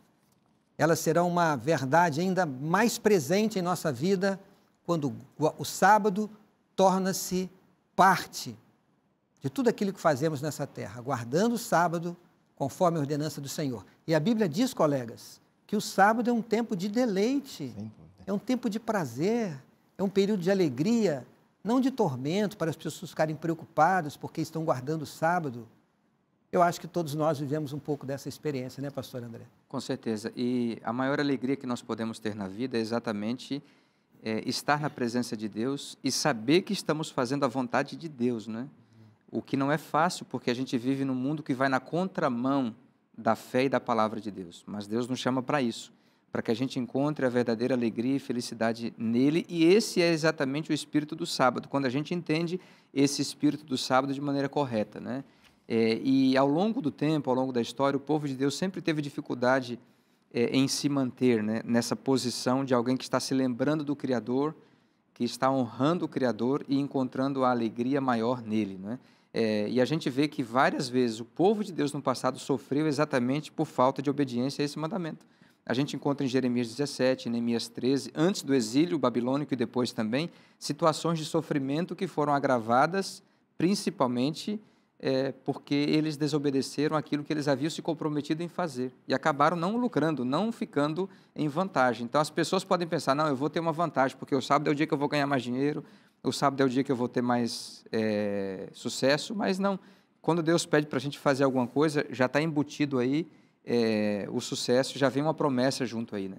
elas serão uma verdade ainda mais presente em nossa vida quando o sábado torna-se parte de tudo aquilo que fazemos nessa terra, guardando o sábado conforme a ordenança do Senhor. E a Bíblia diz, colegas, que o sábado é um tempo de deleite, é um tempo de prazer, é um período de alegria, não de tormento, para as pessoas ficarem preocupadas porque estão guardando o sábado. Eu acho que todos nós vivemos um pouco dessa experiência, né, pastor André? Com certeza. E a maior alegria que nós podemos ter na vida é exatamente estar na presença de Deus e saber que estamos fazendo a vontade de Deus, né? O que não é fácil, porque a gente vive num mundo que vai na contramão da fé e da palavra de Deus. Mas Deus nos chama para isso, para que a gente encontre a verdadeira alegria e felicidade nele. E esse é exatamente o espírito do sábado, quando a gente entende esse espírito do sábado de maneira correta, né? E ao longo do tempo, ao longo da história, o povo de Deus sempre teve dificuldade em se manter, né, nessa posição de alguém que está se lembrando do Criador, que está honrando o Criador e encontrando a alegria maior nele, né? E a gente vê que várias vezes o povo de Deus no passado sofreu exatamente por falta de obediência a esse mandamento. A gente encontra em Jeremias 17, Neemias 13, antes do exílio babilônico e depois também, situações de sofrimento que foram agravadas principalmente porque eles desobedeceram aquilo que eles haviam se comprometido em fazer e acabaram não lucrando, não ficando em vantagem. Então, as pessoas podem pensar, não, eu vou ter uma vantagem, porque o sábado é o dia que eu vou ganhar mais dinheiro, o sábado é o dia que eu vou ter mais sucesso, mas não. Quando Deus pede para a gente fazer alguma coisa, já está embutido aí o sucesso, já vem uma promessa junto aí, né?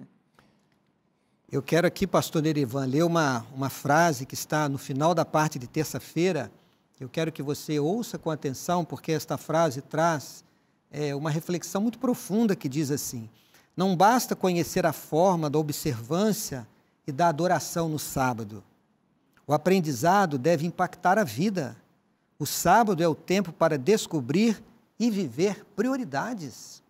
Eu quero aqui, pastor Nerivan, ler uma frase que está no final da parte de terça-feira. Eu quero que você ouça com atenção, porque esta frase traz uma reflexão muito profunda que diz assim: não basta conhecer a forma da observância e da adoração no sábado. O aprendizado deve impactar a vida. O sábado é o tempo para descobrir e viver prioridades.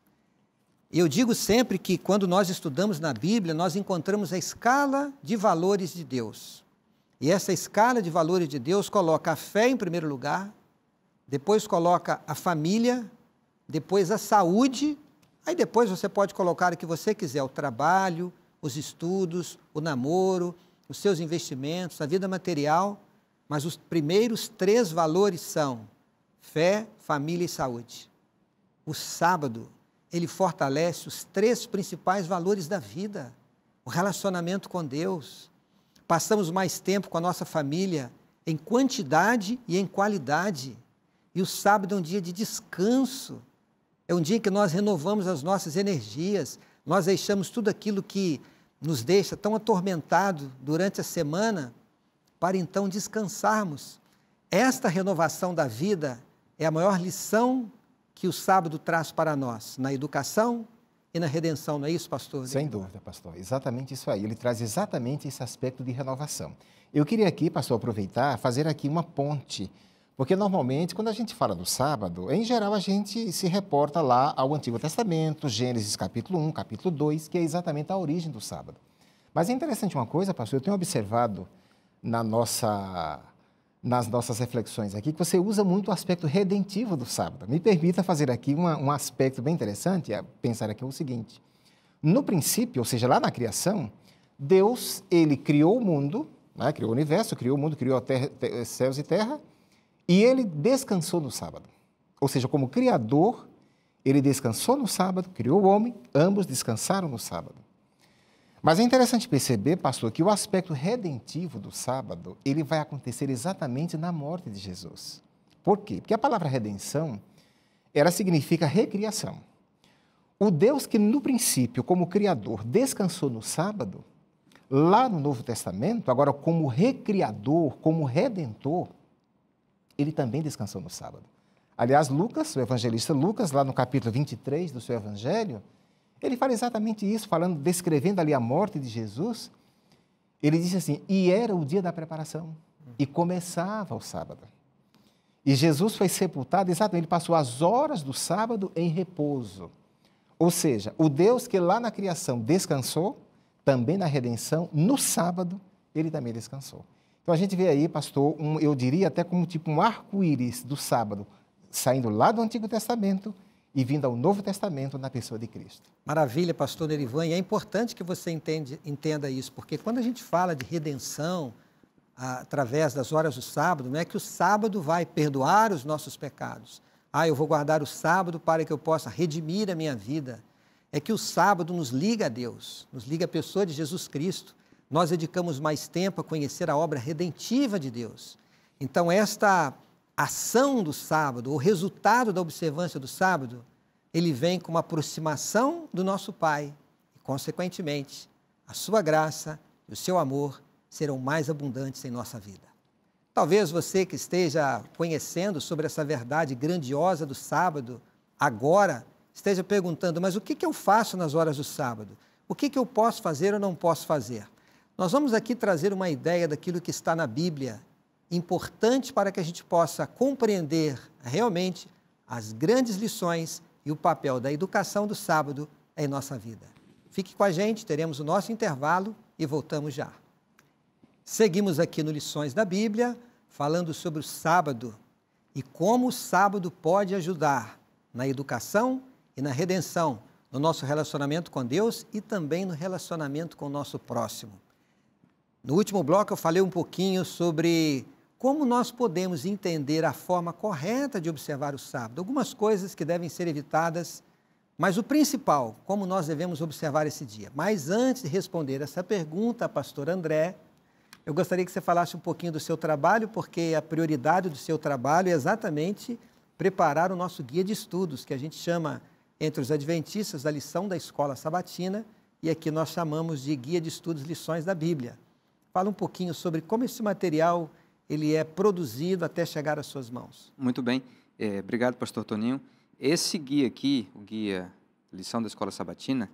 Eu digo sempre que quando nós estudamos na Bíblia, nós encontramos a escala de valores de Deus. E essa escala de valores de Deus coloca a fé em primeiro lugar, depois coloca a família, depois a saúde, aí depois você pode colocar o que você quiser, o trabalho, os estudos, o namoro, os seus investimentos, a vida material, mas os primeiros 3 valores são fé, família e saúde. O sábado, ele fortalece os 3 principais valores da vida, o relacionamento com Deus. Passamos mais tempo com a nossa família em quantidade e em qualidade. E o sábado é um dia de descanso. É um dia em que nós renovamos as nossas energias. Nós deixamos tudo aquilo que nos deixa tão atormentado durante a semana para então descansarmos. Esta renovação da vida é a maior lição que o sábado traz para nós, na educação e na redenção, não é isso, pastor? Sem dúvida, pastor. Exatamente isso aí. Ele traz exatamente esse aspecto de renovação. Eu queria aqui, pastor, aproveitar, fazer aqui uma ponte, porque normalmente, quando a gente fala do sábado, em geral a gente se reporta lá ao Antigo Testamento, Gênesis capítulo 1, capítulo 2, que é exatamente a origem do sábado. Mas é interessante uma coisa, pastor, eu tenho observado nas nossas reflexões aqui, que você usa muito o aspecto redentivo do sábado. Me permita fazer aqui um aspecto bem interessante, pensar aqui o seguinte: no princípio, ou seja, lá na criação, Deus, ele criou o mundo, né, criou o universo, criou o mundo, criou céus e terra, e ele descansou no sábado. Ou seja, como criador, ele descansou no sábado, criou o homem, ambos descansaram no sábado. Mas é interessante perceber, pastor, que o aspecto redentivo do sábado, ele vai acontecer exatamente na morte de Jesus. Por quê? Porque a palavra redenção, ela significa recriação. O Deus que no princípio, como criador, descansou no sábado, lá no Novo Testamento, agora como recriador, como redentor, ele também descansou no sábado. Aliás, Lucas, o evangelista Lucas, lá no capítulo 23 do seu evangelho, ele fala exatamente isso, descrevendo ali a morte de Jesus. Ele disse assim: e era o dia da preparação, e começava o sábado. E Jesus foi sepultado, exatamente, ele passou as horas do sábado em repouso. Ou seja, o Deus que lá na criação descansou, também na redenção, no sábado, ele também descansou. Então a gente vê aí, pastor, eu diria até como tipo um arco-íris do sábado, saindo lá do Antigo Testamento e vindo ao Novo Testamento na pessoa de Cristo. Maravilha, pastor Nerivan, e é importante que você entenda isso, porque quando a gente fala de redenção através das horas do sábado, não é que o sábado vai perdoar os nossos pecados. Eu vou guardar o sábado para que eu possa redimir a minha vida. É que o sábado nos liga a Deus, nos liga à pessoa de Jesus Cristo. Nós dedicamos mais tempo a conhecer a obra redentiva de Deus. Então, esta ação do sábado, o resultado da observância do sábado, ele vem com uma aproximação do nosso Pai. E, consequentemente, a sua graça e o seu amor serão mais abundantes em nossa vida. Talvez você que esteja conhecendo sobre essa verdade grandiosa do sábado, agora esteja perguntando, mas o que eu faço nas horas do sábado? O que eu posso fazer ou não posso fazer? Nós vamos aqui trazer uma ideia daquilo que está na Bíblia, importante para que a gente possa compreender realmente as grandes lições e o papel da educação do sábado em nossa vida. Fique com a gente, teremos o nosso intervalo e voltamos já. Seguimos aqui no Lições da Bíblia, falando sobre o sábado e como o sábado pode ajudar na educação e na redenção, no nosso relacionamento com Deus e também no relacionamento com o nosso próximo. No último bloco eu falei um pouquinho sobre como nós podemos entender a forma correta de observar o sábado, algumas coisas que devem ser evitadas, mas o principal, como nós devemos observar esse dia. Mas antes de responder essa pergunta, pastor André, eu gostaria que você falasse um pouquinho do seu trabalho, porque a prioridade do seu trabalho é exatamente preparar o nosso guia de estudos, que a gente chama, entre os adventistas, da lição da escola sabatina, e aqui nós chamamos de guia de estudos Lições da Bíblia. Fala um pouquinho sobre como esse material ele é produzido até chegar às suas mãos. Muito bem. Obrigado, pastor Toninho. Esse guia aqui, o guia Lição da Escola Sabatina,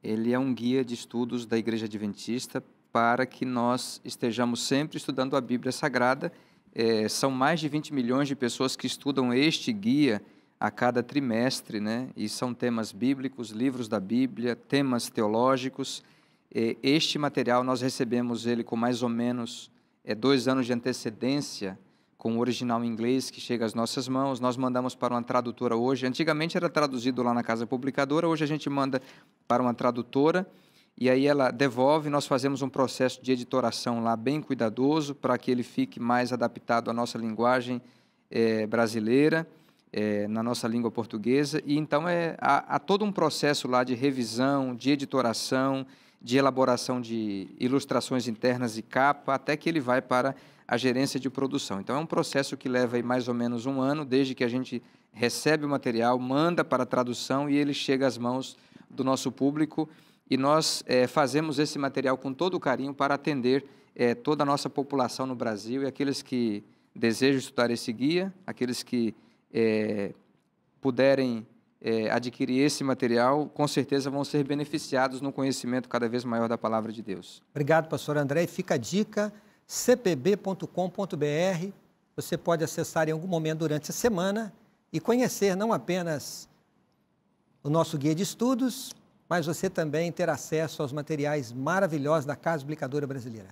ele é um guia de estudos da Igreja Adventista para que nós estejamos sempre estudando a Bíblia Sagrada. São mais de 20 milhões de pessoas que estudam este guia a cada trimestre, né? E são temas bíblicos, livros da Bíblia, temas teológicos. Este material nós recebemos ele com mais ou menos 2 anos de antecedência, com o original em inglês que chega às nossas mãos. Nós mandamos para uma tradutora hoje. Antigamente era traduzido lá na Casa Publicadora, hoje a gente manda para uma tradutora e aí ela devolve. Nós fazemos um processo de editoração lá bem cuidadoso para que ele fique mais adaptado à nossa linguagem brasileira, na nossa língua portuguesa. E então há todo um processo lá de revisão, de editoração, de elaboração de ilustrações internas e capa, até que ele vai para a gerência de produção. Então, é um processo que leva aí mais ou menos 1 ano, desde que a gente recebe o material, manda para a tradução e ele chega às mãos do nosso público. E nós fazemos esse material com todo o carinho para atender toda a nossa população no Brasil e aqueles que desejam estudar esse guia, aqueles que puderem adquirir esse material, com certeza vão ser beneficiados no conhecimento cada vez maior da Palavra de Deus. Obrigado, pastor André. E fica a dica, cpb.com.br. Você pode acessar em algum momento durante a semana e conhecer não apenas o nosso guia de estudos, mas você também ter acesso aos materiais maravilhosos da Casa Publicadora Brasileira.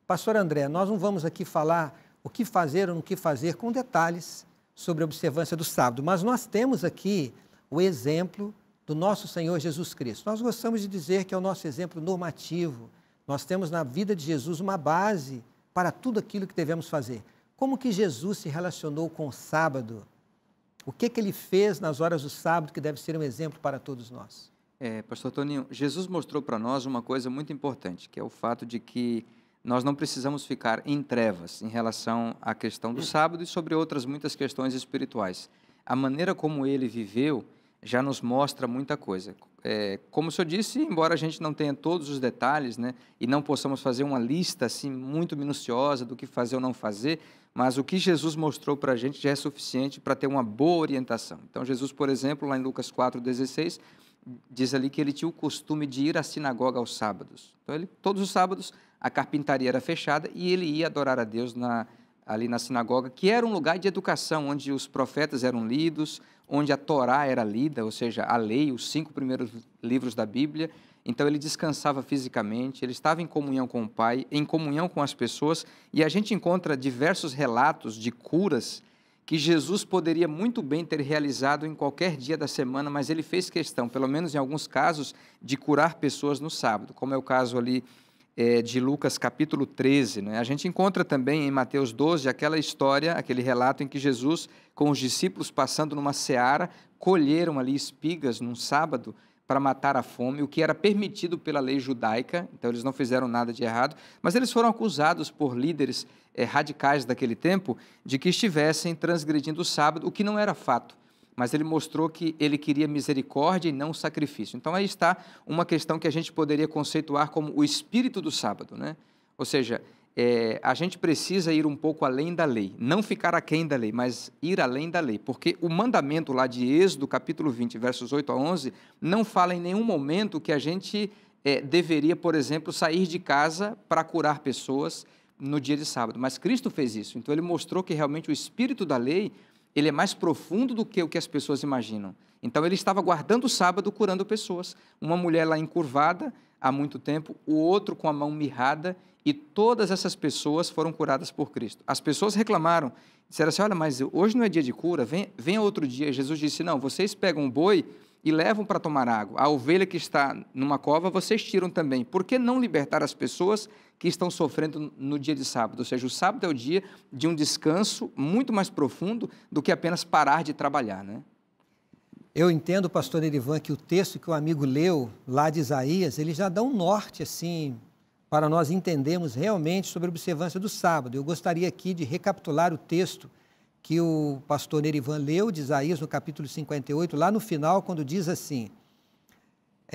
Pastor André, nós não vamos aqui falar o que fazer ou não que fazer com detalhes sobre a observância do sábado, mas nós temos aqui o exemplo do nosso Senhor Jesus Cristo. Nós gostamos de dizer que é o nosso exemplo normativo. Nós temos na vida de Jesus uma base para tudo aquilo que devemos fazer. Como que Jesus se relacionou com o sábado? O que ele fez nas horas do sábado que deve ser um exemplo para todos nós? Pastor Toninho, Jesus mostrou para nós uma coisa muito importante, que é o fato de que nós não precisamos ficar em trevas em relação à questão do sábado e sobre outras muitas questões espirituais. A maneira como ele viveu já nos mostra muita coisa. Como o senhor disse, embora a gente não tenha todos os detalhes, né, e não possamos fazer uma lista assim, muito minuciosa do que fazer ou não fazer, mas o que Jesus mostrou para a gente já é suficiente para ter uma boa orientação. Então, Jesus, por exemplo, lá em Lucas 4,16, diz ali que ele tinha o costume de ir à sinagoga aos sábados. Então, todos os sábados, a carpintaria era fechada e ele ia adorar a Deus ali na sinagoga, que era um lugar de educação, onde os profetas eram lidos, onde a Torá era lida, ou seja, a lei, os 5 primeiros livros da Bíblia. Então, ele descansava fisicamente, ele estava em comunhão com o Pai, em comunhão com as pessoas, e a gente encontra diversos relatos de curas que Jesus poderia muito bem ter realizado em qualquer dia da semana, mas ele fez questão, pelo menos em alguns casos, de curar pessoas no sábado, como é o caso ali de Lucas capítulo 13. Né? A gente encontra também em Mateus 12 aquela história, aquele relato em que Jesus, com os discípulos passando numa seara, colheram ali espigas num sábado, para matar a fome, o que era permitido pela lei judaica, então eles não fizeram nada de errado, mas eles foram acusados por líderes radicais daquele tempo de que estivessem transgredindo o sábado, o que não era fato, mas ele mostrou que ele queria misericórdia e não sacrifício. Então aí está uma questão que a gente poderia conceituar como o espírito do sábado, né? Ou seja, a gente precisa ir um pouco além da lei, não ficar aquém da lei, mas ir além da lei, porque o mandamento lá de Êxodo, capítulo 20, versos 8 a 11, não fala em nenhum momento que a gente deveria, por exemplo, sair de casa para curar pessoas no dia de sábado, mas Cristo fez isso, então ele mostrou que realmente o espírito da lei, ele é mais profundo do que o que as pessoas imaginam. Então ele estava guardando o sábado, curando pessoas, uma mulher lá encurvada há muito tempo, o outro com a mão mirrada, e todas essas pessoas foram curadas por Cristo. As pessoas reclamaram, disseram assim, olha, mas hoje não é dia de cura, venha outro dia. Jesus disse, não, vocês pegam um boi e levam para tomar água. A ovelha que está numa cova, vocês tiram também. Por que não libertar as pessoas que estão sofrendo no dia de sábado? Ou seja, o sábado é o dia de um descanso muito mais profundo do que apenas parar de trabalhar, né? Eu entendo, pastor Nerivan, que o texto que o amigo leu lá de Isaías, ele já dá um norte, assim, para nós entendermos realmente sobre a observância do sábado. Eu gostaria aqui de recapitular o texto que o pastor Nerivan leu de Isaías no capítulo 58, lá no final, quando diz assim,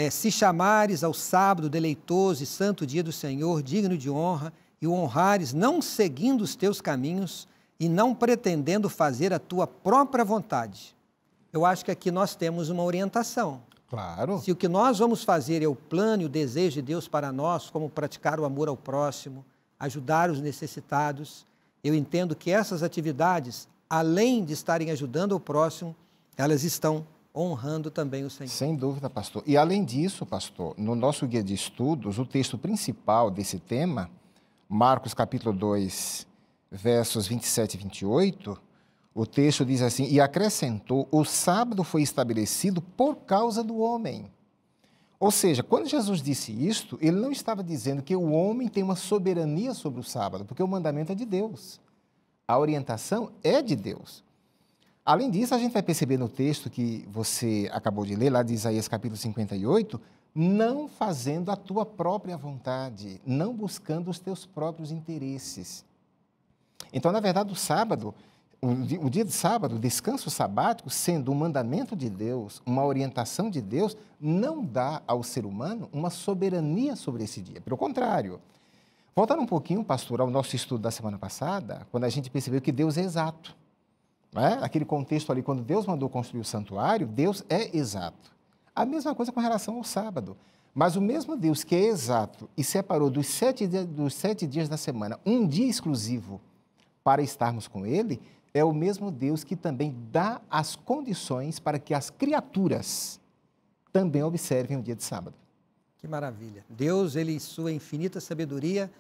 se chamares ao sábado deleitoso e santo dia do Senhor, digno de honra, e o honrares não seguindo os teus caminhos e não pretendendo fazer a tua própria vontade. Eu acho que aqui nós temos uma orientação. Claro. Se o que nós vamos fazer é o plano e o desejo de Deus para nós, como praticar o amor ao próximo, ajudar os necessitados, eu entendo que essas atividades, além de estarem ajudando o próximo, elas estão honrando também o Senhor. Sem dúvida, pastor. E além disso, pastor, no nosso guia de estudos, o texto principal desse tema, Marcos capítulo 2, versos 27 e 28, o texto diz assim, e acrescentou, o sábado foi estabelecido por causa do homem. Ou seja, quando Jesus disse isto, ele não estava dizendo que o homem tem uma soberania sobre o sábado, porque o mandamento é de Deus. A orientação é de Deus. Além disso, a gente vai perceber no texto que você acabou de ler, lá de Isaías capítulo 58, não fazendo a tua própria vontade, não buscando os teus próprios interesses. Então, na verdade, o sábado, o dia de sábado, o descanso sabático, sendo um mandamento de Deus, uma orientação de Deus, não dá ao ser humano uma soberania sobre esse dia. Pelo contrário. Voltando um pouquinho, pastor, ao nosso estudo da semana passada, quando a gente percebeu que Deus é exato. Não é? Aquele contexto ali, quando Deus mandou construir o santuário, Deus é exato. A mesma coisa com relação ao sábado. Mas o mesmo Deus que é exato e separou dos 7 dias da semana um dia exclusivo para estarmos com Ele, é o mesmo Deus que também dá as condições para que as criaturas também observem o dia de sábado. Que maravilha. Deus, ele, em sua infinita sabedoria,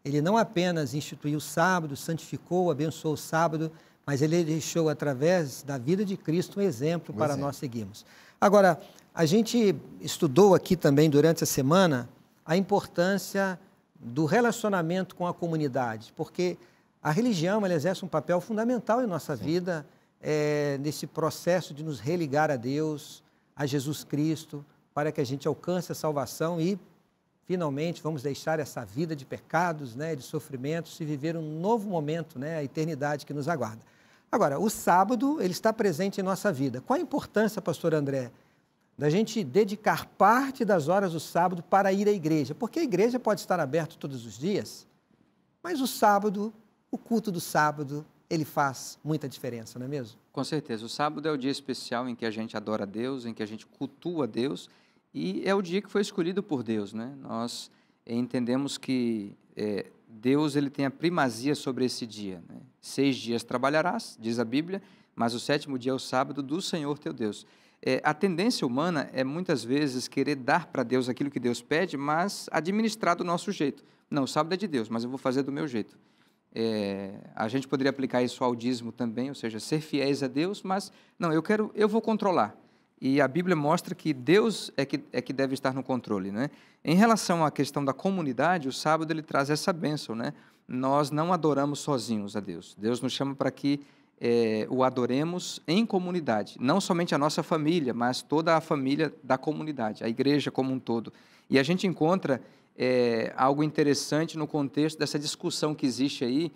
ele não apenas instituiu o sábado, santificou, abençoou o sábado, mas ele deixou, através da vida de Cristo, um exemplo para nós seguirmos. Agora, a gente estudou aqui também, durante a semana, a importância do relacionamento com a comunidade, porque a religião, ela exerce um papel fundamental em nossa vida, nesse processo de nos religar a Deus, a Jesus Cristo, para que a gente alcance a salvação e, finalmente, vamos deixar essa vida de pecados, né, de sofrimentos e viver um novo momento, né, a eternidade que nos aguarda. Agora, o sábado, ele está presente em nossa vida. Qual a importância, pastor André, da gente dedicar parte das horas do sábado para ir à igreja? Porque a igreja pode estar aberta todos os dias, mas o sábado, o culto do sábado, ele faz muita diferença, não é mesmo? Com certeza. O sábado é o dia especial em que a gente adora a Deus, em que a gente cultua a Deus, e é o dia que foi escolhido por Deus, né? Nós entendemos que Deus, ele tem a primazia sobre esse dia, né? 6 dias trabalharás, diz a Bíblia, mas o 7º dia é o sábado do Senhor teu Deus. A tendência humana é muitas vezes querer dar para Deus aquilo que Deus pede, mas administrar do nosso jeito. Não, o sábado é de Deus, mas eu vou fazer do meu jeito. A gente poderia aplicar isso ao dízimo também, ou seja, ser fiéis a Deus, mas não, eu vou controlar. E a Bíblia mostra que Deus é que deve estar no controle, né? Em relação à questão da comunidade, o sábado ele traz essa bênção, né? Nós não adoramos sozinhos a Deus. Deus nos chama para que o adoremos em comunidade, não somente a nossa família, mas toda a família da comunidade, a igreja como um todo. E a gente encontra algo interessante no contexto dessa discussão que existe aí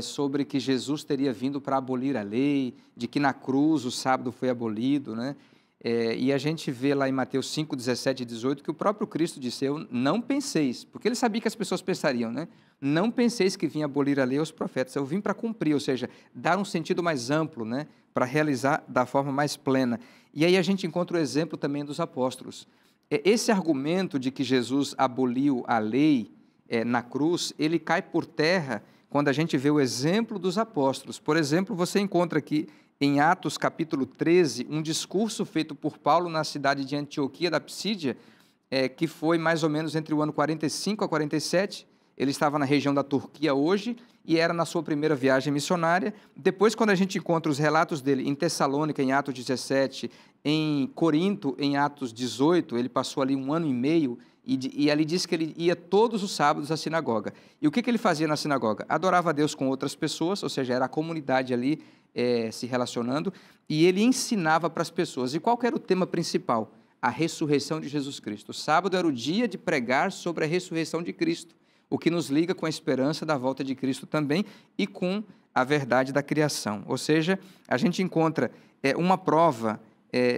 sobre que Jesus teria vindo para abolir a lei, de que na cruz o sábado foi abolido, né? E a gente vê lá em Mateus 5, 17 e 18 que o próprio Cristo disse: eu não penseis, porque ele sabia que as pessoas pensariam, né? Não penseis que vim abolir a lei aos profetas, eu vim para cumprir, ou seja, dar um sentido mais amplo, né? Para realizar da forma mais plena. E aí a gente encontra o exemplo também dos apóstolos. Esse argumento de que Jesus aboliu a lei na cruz, ele cai por terra quando a gente vê o exemplo dos apóstolos. Por exemplo, você encontra aqui em Atos capítulo 13, um discurso feito por Paulo na cidade de Antioquia da Psídia, que foi mais ou menos entre o ano 45 a 47, ele estava na região da Turquia hoje, e era na sua primeira viagem missionária. Depois, quando a gente encontra os relatos dele em Tessalônica, em Atos 17, em Corinto, em Atos 18, ele passou ali 1 ano e meio, e ali diz que ele ia todos os sábados à sinagoga. E o que ele fazia na sinagoga? Adorava a Deus com outras pessoas, ou seja, era a comunidade ali se relacionando, e ele ensinava para as pessoas. E qual que era o tema principal? A ressurreição de Jesus Cristo. O sábado era o dia de pregar sobre a ressurreição de Cristo, o que nos liga com a esperança da volta de Cristo também e com a verdade da criação. Ou seja, a gente encontra uma prova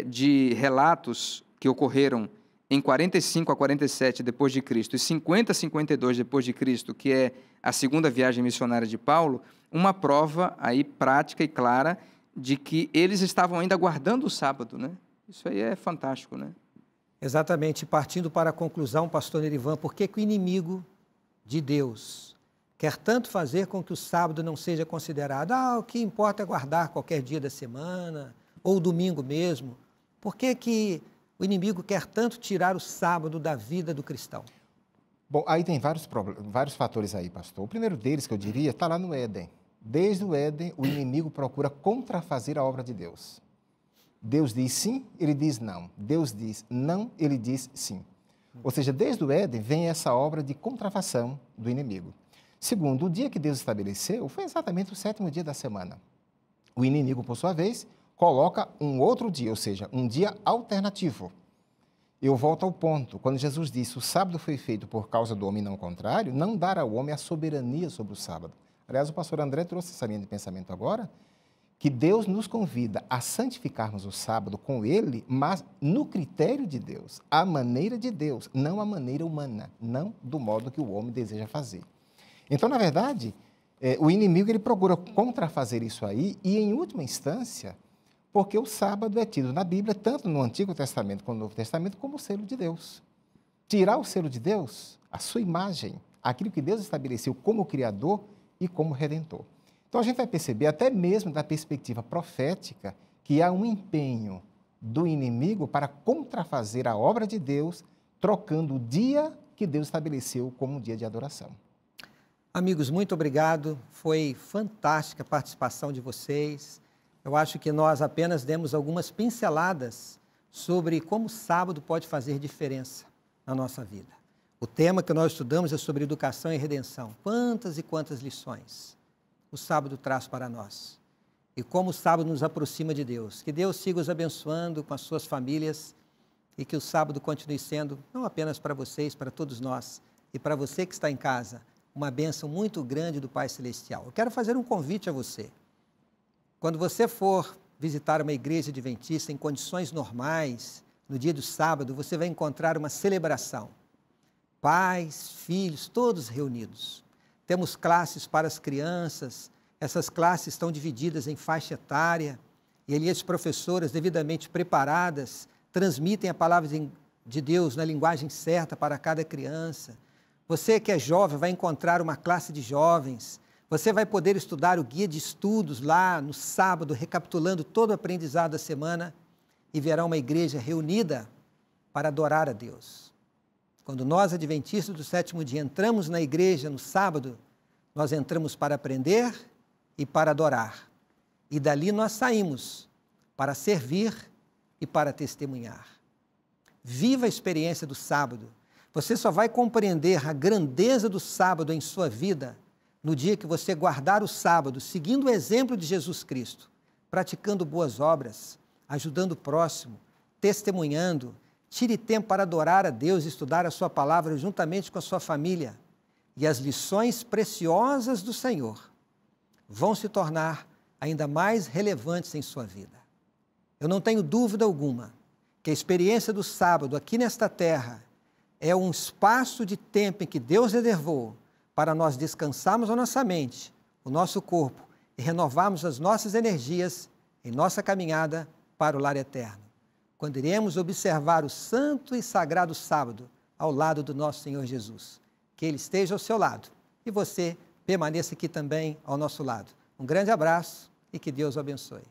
de relatos que ocorreram em 45 a 47 depois de Cristo e 50 a 52 depois de Cristo, que é a segunda viagem missionária de Paulo, uma prova aí prática e clara de que eles estavam ainda guardando o sábado, né? Isso aí é fantástico, né? Exatamente. Partindo para a conclusão, pastor Nerivan, por que o inimigo de Deus quer tanto fazer com que o sábado não seja considerado, o que importa é guardar qualquer dia da semana, ou domingo mesmo? Por que o inimigo quer tanto tirar o sábado da vida do cristão? Bom, aí tem vários fatores aí, pastor. O primeiro deles, que eu diria, está lá no Éden. Desde o Éden, o inimigo procura contrafazer a obra de Deus. Deus diz sim, ele diz não. Deus diz não, ele diz sim. Ou seja, desde o Éden vem essa obra de contrafação do inimigo. Segundo, o dia que Deus estabeleceu foi exatamente o 7º dia da semana. O inimigo, por sua vez, coloca um outro dia, ou seja, um dia alternativo. Eu volto ao ponto, quando Jesus disse, o sábado foi feito por causa do homem, não contrário, não dar ao homem a soberania sobre o sábado. Aliás, o pastor André trouxe essa linha de pensamento agora, que Deus nos convida a santificarmos o sábado com ele, mas no critério de Deus, à maneira de Deus, não à maneira humana, não do modo que o homem deseja fazer. Então, na verdade, o inimigo ele procura contrafazer isso aí e, em última instância, porque o sábado é tido na Bíblia, tanto no Antigo Testamento como no Novo Testamento, como o selo de Deus. Tirar o selo de Deus, a sua imagem, aquilo que Deus estabeleceu como Criador e como Redentor. Então, a gente vai perceber, até mesmo da perspectiva profética, que há um empenho do inimigo para contrafazer a obra de Deus, trocando o dia que Deus estabeleceu como um dia de adoração. Amigos, muito obrigado. Foi fantástica a participação de vocês. Eu acho que nós apenas demos algumas pinceladas sobre como o sábado pode fazer diferença na nossa vida. O tema que nós estudamos é sobre educação e redenção. Quantas e quantas lições o sábado traz para nós. E como o sábado nos aproxima de Deus. Que Deus siga os abençoando com as suas famílias e que o sábado continue sendo, não apenas para vocês, para todos nós, e para você que está em casa, uma bênção muito grande do Pai Celestial. Eu quero fazer um convite a você. Quando você for visitar uma igreja adventista em condições normais, no dia do sábado, você vai encontrar uma celebração. Pais, filhos, todos reunidos. Temos classes para as crianças, essas classes estão divididas em faixa etária, e ali as professoras devidamente preparadas transmitem a palavra de Deus na linguagem certa para cada criança. Você que é jovem vai encontrar uma classe de jovens, você vai poder estudar o guia de estudos lá no sábado, recapitulando todo o aprendizado da semana, e verá uma igreja reunida para adorar a Deus. Quando nós, adventistas do 7º dia, entramos na igreja no sábado, nós entramos para aprender e para adorar. E dali nós saímos para servir e para testemunhar. Viva a experiência do sábado. Você só vai compreender a grandeza do sábado em sua vida no dia que você guardar o sábado, seguindo o exemplo de Jesus Cristo, praticando boas obras, ajudando o próximo, testemunhando, tire tempo para adorar a Deus e estudar a sua palavra juntamente com a sua família. E as lições preciosas do Senhor vão se tornar ainda mais relevantes em sua vida. Eu não tenho dúvida alguma que a experiência do sábado aqui nesta terra é um espaço de tempo em que Deus reservou para nós descansarmos a nossa mente, o nosso corpo e renovarmos as nossas energias em nossa caminhada para o lar eterno, quando iremos observar o santo e sagrado sábado ao lado do nosso Senhor Jesus. Que Ele esteja ao seu lado e você permaneça aqui também ao nosso lado. Um grande abraço e que Deus o abençoe.